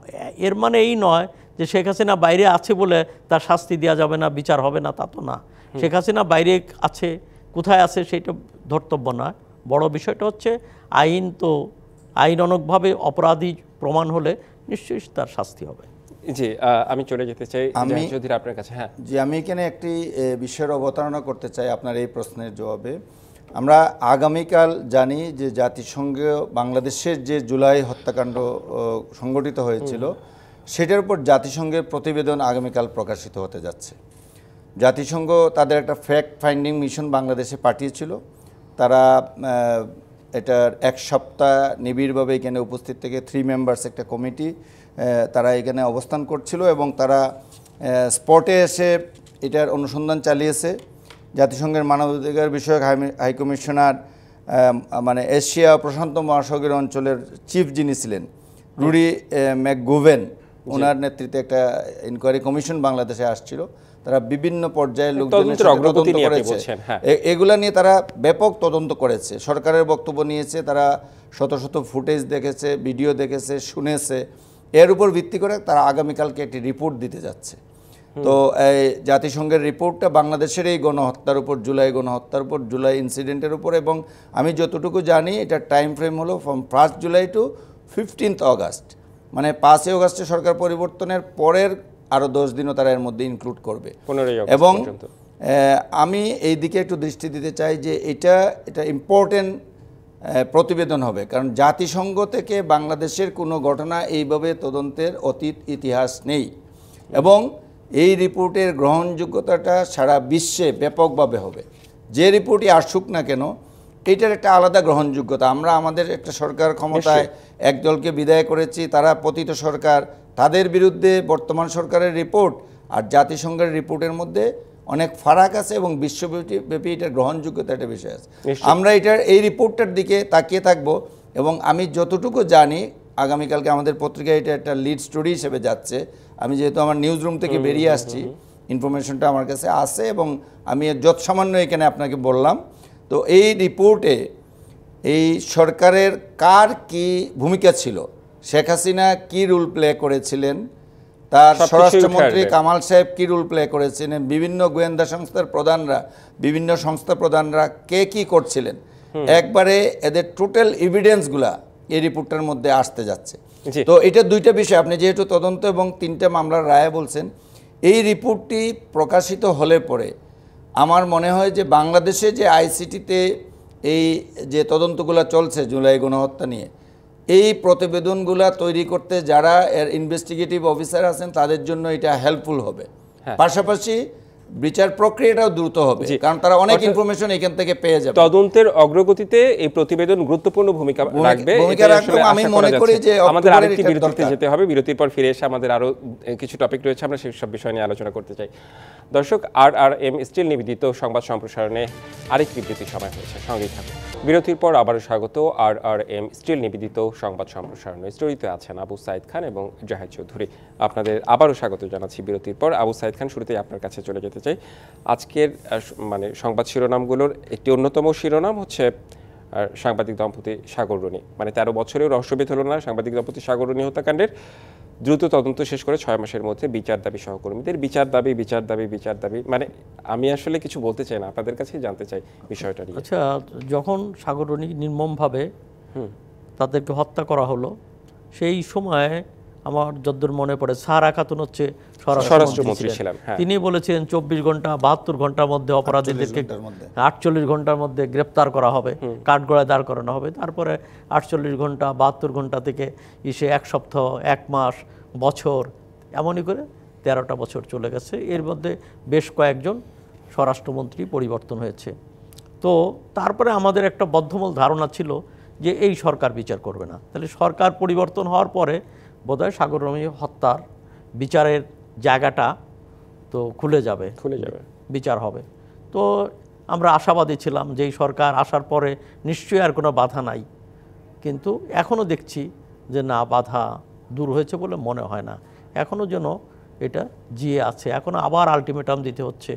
Speaker 2: এর মানে এই নয় যে শেখ হাসিনা বাইরে আছে বলে তার শাস্তি দেওয়া যাবে না, বিচার হবে না, তা তো না। শেখ হাসিনা বাইরে আছে, কোথায় আছে সেটা ধর্তব্য না, বড় বিষয়টা হচ্ছে আইন, তো আইনানুগভাবে অপরাধী প্রমাণ হলে নিশ্চয়ই তার শাস্তি হবে।
Speaker 1: জি, আমি চলে যেতে চাই যদি আপনার কাছে। হ্যাঁ
Speaker 3: জি, আমি এখানে একটি বিষয়ের অবতারণা করতে চাই আপনার এই প্রশ্নের জবাবে। আমরা আগামীকাল জানি যে জাতিসংঘ বাংলাদেশের যে জুলাই হত্যাকাণ্ড সংগঠিত হয়েছিল সেটার উপর জাতিসংঘের প্রতিবেদন আগামীকাল প্রকাশিত হতে যাচ্ছে। জাতিসংঘ তাদের একটা ফ্যাক্ট ফাইন্ডিং মিশন বাংলাদেশে পাঠিয়েছিল, তারা এটার 1 সপ্তাহ নিবিড়ভাবে এখানে উপস্থিত থেকে 3 মেম্বার্স একটা কমিটি তারা এখানে অবস্থান করছিল এবং তারা স্পটে এসে এটার অনুসন্ধান চালিয়েছে। জাতিসংঘের মানবাধিকার বিষয়ক হাইকমিশনার মানে এশিয়া প্রশান্ত মহাসাগরীয় অঞ্চলের চিফ যিনি ছিলেন রুডি ম্যাকগুভেন, ওনার নেতৃত্বে একটা ইনকোয়ারি কমিশন বাংলাদেশে আসছিল। তারা বিভিন্ন পর্যায়ের লোকজনের সাথে তদন্ত করেছে, এগুলা নিয়ে তারা ব্যাপক তদন্ত করেছে, সরকারের বক্তব্য নিয়েছে, তারা শত শত ফুটেজ দেখেছে, ভিডিও দেখেছে, শুনেছে, এর উপর ভিত্তি করে তারা আগামীকালকে একটি রিপোর্ট দিতে যাচ্ছে। তো এই জাতিসংঘের রিপোর্টটা বাংলাদেশের এই গণহত্যার উপর, জুলাই গণহত্যার উপর, জুলাই ইনসিডেন্টের উপর, এবং আমি যতটুকু জানি এটার টাইম ফ্রেম হলো ফ্রম 1 জুলাই টু 15 অগাস্ট, মানে 5 অগাস্টে সরকার পরিবর্তনের পরের আরও 10 দিনও তারা এর মধ্যে ইনক্লুড করবে। এবং আমি এই দিকে একটু দৃষ্টি দিতে চাই যে এটা ইম্পর্টেন্ট প্রতিবেদন হবে, কারণ জাতিসংঘ থেকে বাংলাদেশের কোনো ঘটনা এইভাবে তদন্তের অতীত ইতিহাস নেই, এবং এই রিপোর্টের গ্রহণযোগ্যতাটা সারা বিশ্বে ব্যাপকভাবে হবে। যে রিপোর্টই আসুক না কেন এইটার একটা আলাদা গ্রহণযোগ্যতা। আমরা আমাদের একটা সরকার ক্ষমতায় একদলকে বিদায় করেছি, তারা পতিত সরকার, তাদের বিরুদ্ধে বর্তমান সরকারের রিপোর্ট আর জাতিসংঘের রিপোর্টের মধ্যে অনেক ফারাক আছে এবং বিশ্বব্যাপী এটার গ্রহণযোগ্যতা একটা বিষয় আছে। আমরা এই রিপোর্টটার দিকে তাকিয়ে থাকবো, এবং আমি যতটুকু জানি আগামীকালকে আমাদের পত্রিকায় এটা একটা লিড স্টোরি হিসেবে যাচ্ছে। আমি যেহেতু আমার নিউজ রুম থেকে বেরিয়ে আসছি, ইনফরমেশনটা আমার কাছে আছে এবং আমি যত সামান্য এখানে আপনাকে বললাম। তো এই রিপোর্টে এই সরকারের কার কি ভূমিকা ছিল, শেখ হাসিনা কি রোল প্লে করেছিলেন, তার স্বরাষ্ট্রমন্ত্রী কামাল সাহেব কি রোল প্লে করেছিলেন, বিভিন্ন গোয়েন্দা সংস্থার প্রধানরা, বিভিন্ন সংস্থা প্রধানরা কে কি করছিলেন, একবারে এদের টোটাল এভিডেন্সগুলা এই রিপোর্টটার মধ্যে আসতে যাচ্ছে।
Speaker 1: জি।
Speaker 3: তো এটা দুইটা বিষয়, আপনি যেহেতু তদন্ত এবং 3টা মামলার রায় বলছেন, এই রিপোর্টটি প্রকাশিত হলে পরে আমার মনে হয় যে বাংলাদেশে যে আইসিটিতে এই যে তদন্তগুলো চলছে জুলাই গণহত্যা নিয়ে, এই প্রতিবেদনগুলা তৈরি করতে যারা এর ইনভেস্টিগেটিভ অফিসার আছেন তাদের জন্য এটা হেল্পফুল হবে। পাশাপাশি বিচার প্রক্রিয়াটাও দ্রুত হবে, কারণ তারা অনেক ইনফরমেশন এখান থেকে পেয়ে যাবে।
Speaker 1: তদন্তের অগ্রগতিতে এই প্রতিবেদন গুরুত্বপূর্ণ ভূমিকা রাখবে।
Speaker 3: আমি মনে করি যে
Speaker 1: আমাদের আরেকটি বিরতিতে যেতে হবে, বিরতির পর ফিরে এসে আমাদের আরো কিছু টপিক রয়েছে, আমরা সেই সব বিষয় নিয়ে আলোচনা করতে চাই। দর্শক, RRM স্টিল নিবেদিত সংবাদ সম্প্রসারণে আরেক বিবৃতির সময় হয়েছে, সঙ্গেই থাকুন। বিরতির পর আবারও স্বাগত RRM স্টিল নিবেদিত সংবাদ সম্প্রসারণে। স্টুডিওতে আছেন আবু সাইদ খান এবং জাহিদ চৌধুরী। আপনাদের আবারও স্বাগত জানাচ্ছি বিরতির পর। আবু সাইদ খান, শুরুতেই আপনার কাছে চলে যেতে চাই। আজকের মানে সংবাদ শিরোনামগুলোর একটি অন্যতম শিরোনাম হচ্ছে সাংবাদিক দম্পতি সাগর রুনি, মানে 13 বছরেও রহস্যভেদ হলো না সাংবাদিক দম্পতি সাগর রুনি হত্যাকাণ্ডের। দ্রুত তদন্ত শেষ করে 6 মাসের মধ্যে বিচার দাবি সহকর্মীদের। বিচার দাবি বিচার দাবি বিচার দাবি, মানে আমি আসলে কিছু বলতে চাই না, আপনাদের কাছেই জানতে চাই বিষয়টা নিয়ে।
Speaker 2: আচ্ছা, যখন সাগর রুনি নির্মমভাবে তাদেরকে হত্যা করা হলো, সেই সময় আমার যদ্দূর মনে পড়ে সারা খাতুন হচ্ছে স্বরাষ্ট্রমন্ত্রী ছিলেন। তিনি বলেছেন 24 ঘন্টা 72 ঘন্টার মধ্যে অপরাধীদেরকে 48 ঘন্টার মধ্যে গ্রেপ্তার করা হবে, কাঠগড়ায় দাঁড় করানো হবে। তারপরে 48 ঘন্টা 72 ঘন্টা থেকে এসে 1 সপ্তাহ 1 মাস বছর এমনই করে 13টা বছর চলে গেছে। এর মধ্যে বেশ কয়েকজন স্বরাষ্ট্রমন্ত্রী পরিবর্তন হয়েছে। তো তারপরে আমাদের একটা বদ্ধমূল ধারণা ছিল যে এই সরকার বিচার করবে না। তাহলে সরকার পরিবর্তন হওয়ার পরে বোধহয় সাগর রুনি হত্যার বিচারের জায়গাটা তো খুলে যাবে, বিচার হবে। তো আমরা আশাবাদী ছিলাম যে এই সরকার আসার পরে নিশ্চয়ই আর কোনো বাধা নাই, কিন্তু এখনও দেখছি যে না, বাধা দূর হয়েছে বলে মনে হয় না, এখনও যেন এটা জিয়ে আছে, এখনও আবার আলটিমেটাম দিতে হচ্ছে।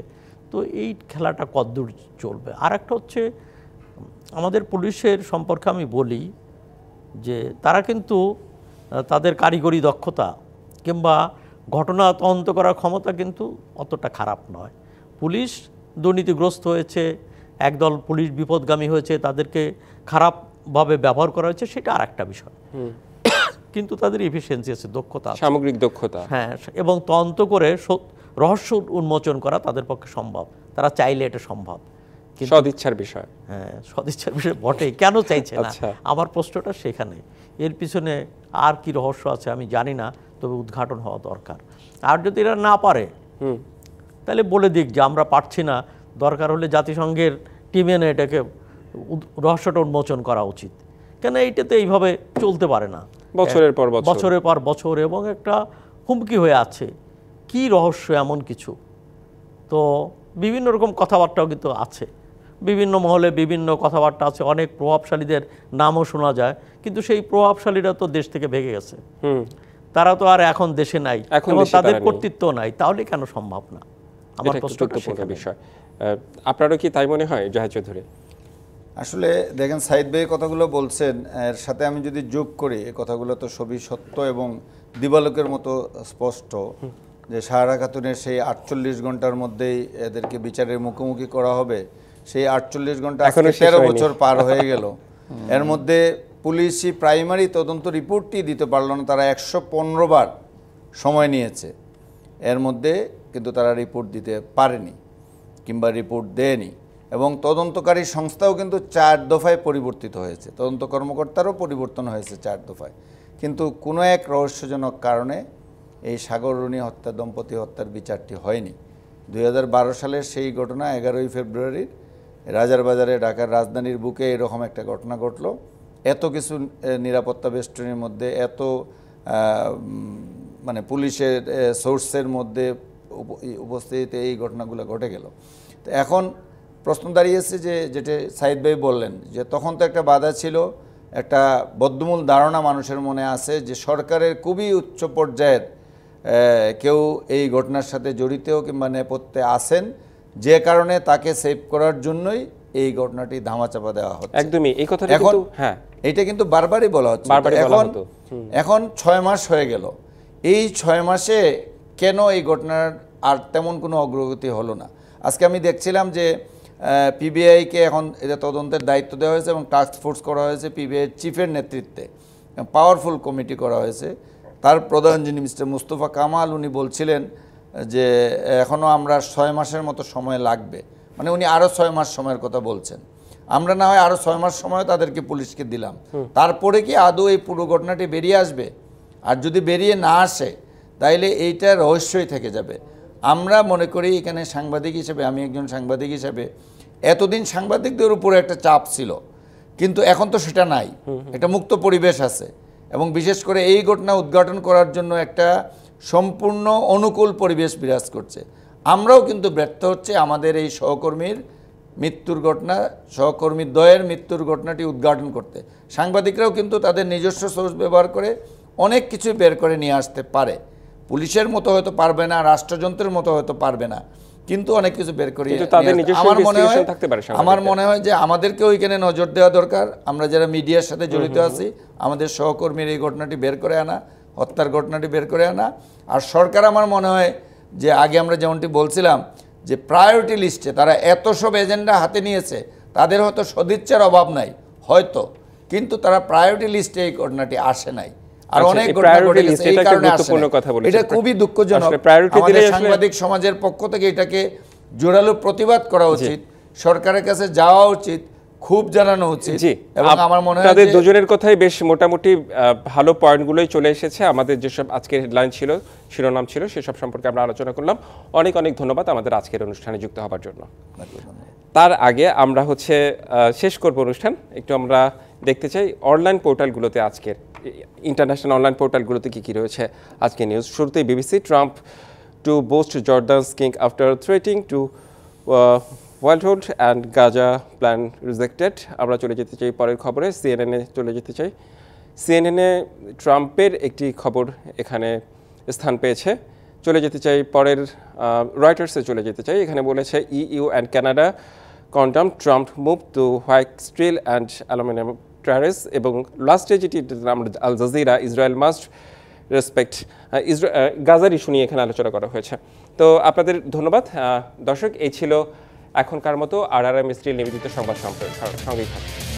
Speaker 2: তো এই খেলাটা কতদূর চলবে। আর একটা হচ্ছে আমাদের পুলিশের সম্পর্কে আমি বলি যে তারা কিন্তু তাদের কারিগরি দক্ষতা কিংবা ঘটনা তদন্ত করার ক্ষমতা কিন্তু অতটা খারাপ নয়। পুলিশ দুর্নীতিগ্রস্ত হয়েছে, একদল পুলিশ বিপদগামী হয়েছে, তাদেরকে খারাপভাবে ব্যবহার করা হয়েছে, সেটা আর একটা বিষয়। কিন্তু তাদের এফিসিয়েন্সি আছে, দক্ষতা, সামগ্রিক দক্ষতা, হ্যাঁ, এবং তদন্ত করে রহস্য উন্মোচন করা তাদের পক্ষে সম্ভব, তারা চাইলে এটা সম্ভব।
Speaker 1: সদিচ্ছার বিষয়,
Speaker 2: হ্যাঁ, সদিচ্ছার বিষয় বটে, কেন চাইছে না? আমার প্রশ্নটা সেখানে। এর পিছনে আর কি রহস্য আছে আমি জানি না, তবে উদ্ঘাটন হওয়া দরকার। আর যদি এরা না পারে তাহলে বলে দিক যে আমরা পারছি না, দরকার হলে জাতিসংঘের টিমে এনে এটাকে রহস্যটা উন্মোচন করা উচিত। কেন এইটাতে এইভাবে চলতে পারে না, বছরের পর বছর, এবং একটা হুমকি হয়ে আছে। কি রহস্য এমন কিছু? তো বিভিন্ন রকম কথাবার্তাও কিন্তু আছে, বিভিন্ন মহলে বিভিন্ন কথাবার্তা আছে, অনেক প্রভাবশালীদের নামও শোনা যায়, কিন্তু সেই প্রভাবশালীরা তো দেশ থেকে ভেঙে গেছে, তারা তো আর এখন দেশে নাই, এবং তাদের কর্তৃত্ব নাই, তাহলে কেন সম্ভব না? আমার প্রশ্নটা
Speaker 1: বিষয়। আপনারও কি তাই মনে হয় জাহিদ চৌধুরী?
Speaker 3: আসলে দেখেন, সাইদ ভাই কথাগুলো বলছেন, এর সাথে আমি যদি যোগ করি, এই কথাগুলো তো সবই সত্য এবং দিবালোকের মতো স্পষ্ট যে সাহারা খাতুনের সেই 48 ঘন্টার মধ্যেই এদেরকে বিচারের মুখোমুখি করা হবে। সেই 48 ঘন্টা 13 বছর পার হয়ে গেল। এর মধ্যে পুলিশই প্রাইমারি তদন্ত রিপোর্টটি দিতে পারল না, তারা 115 বার সময় নিয়েছে। এর মধ্যে কিন্তু তারা রিপোর্ট দিতে পারেনি কিংবা রিপোর্ট দেয়নি, এবং তদন্তকারী সংস্থাও কিন্তু 4 দফায় পরিবর্তিত হয়েছে, তদন্ত কর্মকর্তারও পরিবর্তন হয়েছে 4 দফায়। কিন্তু কোনো এক রহস্যজনক কারণে এই সাগর রুনি হত্যা দম্পতি হত্যার বিচারটি হয়নি। 2012 সালের সেই ঘটনা 11ই ফেব্রুয়ারির রাজারবাজারে, ঢাকার রাজধানীর বুকে এরকম একটা ঘটনা ঘটল। এত কিছু নিরাপত্তা বেষ্টনীর মধ্যে, এত মানে পুলিশের সোর্সের মধ্যে উপস্থিতিতে এই ঘটনাগুলো ঘটে গেল। তো এখন প্রশ্ন দাঁড়িয়েছে যে, যেটা সাইদ ভাই বললেন, যে তখন তো একটা বাধা ছিল, একটা বদ্ধমূল ধারণা মানুষের মনে আছে যে সরকারের খুবই উচ্চ পর্যায়ের কেউ এই ঘটনার সাথে জড়িত কিংবা নেপথ্যে আছেন, যে কারণে তাকে সেভ করার জন্যই এই ঘটনাটি ধামাচাপা দেওয়া হচ্ছে।
Speaker 1: একদমই এই কথাটা কিন্তু, হ্যাঁ,
Speaker 3: এটা কিন্তু বারবারই বলা হচ্ছে। এখন 6 মাস হয়ে গেল, এই 6 মাসে কেন এই ঘটনার আর তেমন কোনো অগ্রগতি হলো না? আজকে আমি দেখছিলাম যে পিবিআইকে এখন এটা তদন্তের দায়িত্ব দেওয়া হয়েছে এবং টাস্ক ফোর্স করা হয়েছে পিবিআইয়ের চিফের নেতৃত্বে, পাওয়ারফুল কমিটি করা হয়েছে। তার প্রধান যিনি মিস্টার মুস্তফা কামাল, উনি বলছিলেন যে এখনও আমরা 6 মাসের মতো সময় লাগবে, মানে উনি আরও 6 মাস সময়ের কথা বলছেন। আমরা না হয় আরও 6 মাস সময় তাদেরকে পুলিশকে দিলাম, তারপরে কি আদৌ এই পুরো ঘটনাটি বেরিয়ে আসবে? আর যদি বেরিয়ে না আসে তাইলে এইটা রহস্যই থেকে যাবে। আমরা মনে করি এখানে সাংবাদিক হিসেবে, আমি একজন সাংবাদিক হিসেবে, এতদিন সাংবাদিকদের উপরে একটা চাপ ছিল, কিন্তু এখন তো সেটা নাই, একটা মুক্ত পরিবেশ আছে এবং বিশেষ করে এই ঘটনা উদ্ঘাটন করার জন্য একটা সম্পূর্ণ অনুকূল পরিবেশ বিরাজ করছে। আমরাও কিন্তু ব্যর্থ হচ্ছে আমাদের এই সহকর্মীর মৃত্যুর ঘটনা, সহকর্মী দ্বয়ের মৃত্যুর ঘটনাটি উদ্ঘাটন করতে। সাংবাদিকরাও কিন্তু তাদের নিজস্ব সোর্স ব্যবহার করে অনেক কিছু বের করে নিয়ে আসতে পারে, পুলিশের মতো হয়তো পারবে না, রাষ্ট্রযন্ত্রের মতো হয়তো পারবে না, কিন্তু অনেক কিছু বের করে আমার মনে হয় যে আমাদেরকে ওইখানে নজর দেওয়া দরকার। আমরা যারা মিডিয়ার সাথে জড়িত আছি, আমাদের সহকর্মীর এই ঘটনাটি বের করে আনা, হত্যার ঘটনাটি বের করে আনা। আর সরকার আমার মনে হয় যে আগে আমরা যেমনটি বলছিলাম যে প্রায়োরিটি লিস্টে তারা এত সব এজেন্ডা হাতে নিয়েছে, তাদের হয়তো সদিচ্ছার অভাব নাই হয়তো, কিন্তু তারা প্রায়োরিটি লিস্টে এই ঘটনাটি আসে নাই। আর অনেক ঘটনা ঘটে গেছে, এই কারণে এটা খুবই দুঃখজনক। আমাদের সাংবাদিক সমাজের পক্ষ থেকে এটাকে জোরালো প্রতিবাদ করা উচিত, সরকারের কাছে যাওয়া উচিত, খুব জানানো উচিত।
Speaker 1: এবং আমার মনে হয় তাদের দুজনের কথাই বেশ মোটামুটি ভালো পয়েন্টগুলোই চলে এসেছে। আমাদের যেসব আজকের হেডলাইন ছিল, শিরোনাম ছিল, সেসব সম্পর্কে আমরা আলোচনা করলাম। অনেক অনেক ধন্যবাদ আমাদের আজকের অনুষ্ঠানে যুক্ত হবার জন্য। তার আগে আমরা শেষ করব অনুষ্ঠান, একটু আমরা দেখতে চাই অনলাইন পোর্টালগুলোতে আজকের ইন্টারন্যাশনাল অনলাইন পোর্টালগুলোতে কী কী রয়েছে আজকে নিউজ। শুরুতেই BBC, Trump to boast Jordan's king after threatening to withhold and Gaza plan rejected. আমরা চলে যেতে চাই পরের খবরে, সিএনএনে চলে যেতে চাই। সিএনএনে ট্রাম্পের একটি খবর এখানে স্থান পেয়েছে। চলে যেতে চাই পরের রয়টার্সে চলে যেতে চাই। এখানে বলেছে EU and Canada condemn Trump move to white steel and aluminium tariffs. এবং লাস্টে যেটি Al Jazeera, Israel must respect গাজার ইস্যু নিয়ে এখানে আলোচনা করা হয়েছে। তো আপনাদের ধন্যবাদ দর্শক। এই ছিল এখনকার মতো RRM স্টিল নিবেদিত সংবাদ সম্প্রসারণ। সঙ্গেই থাকুন।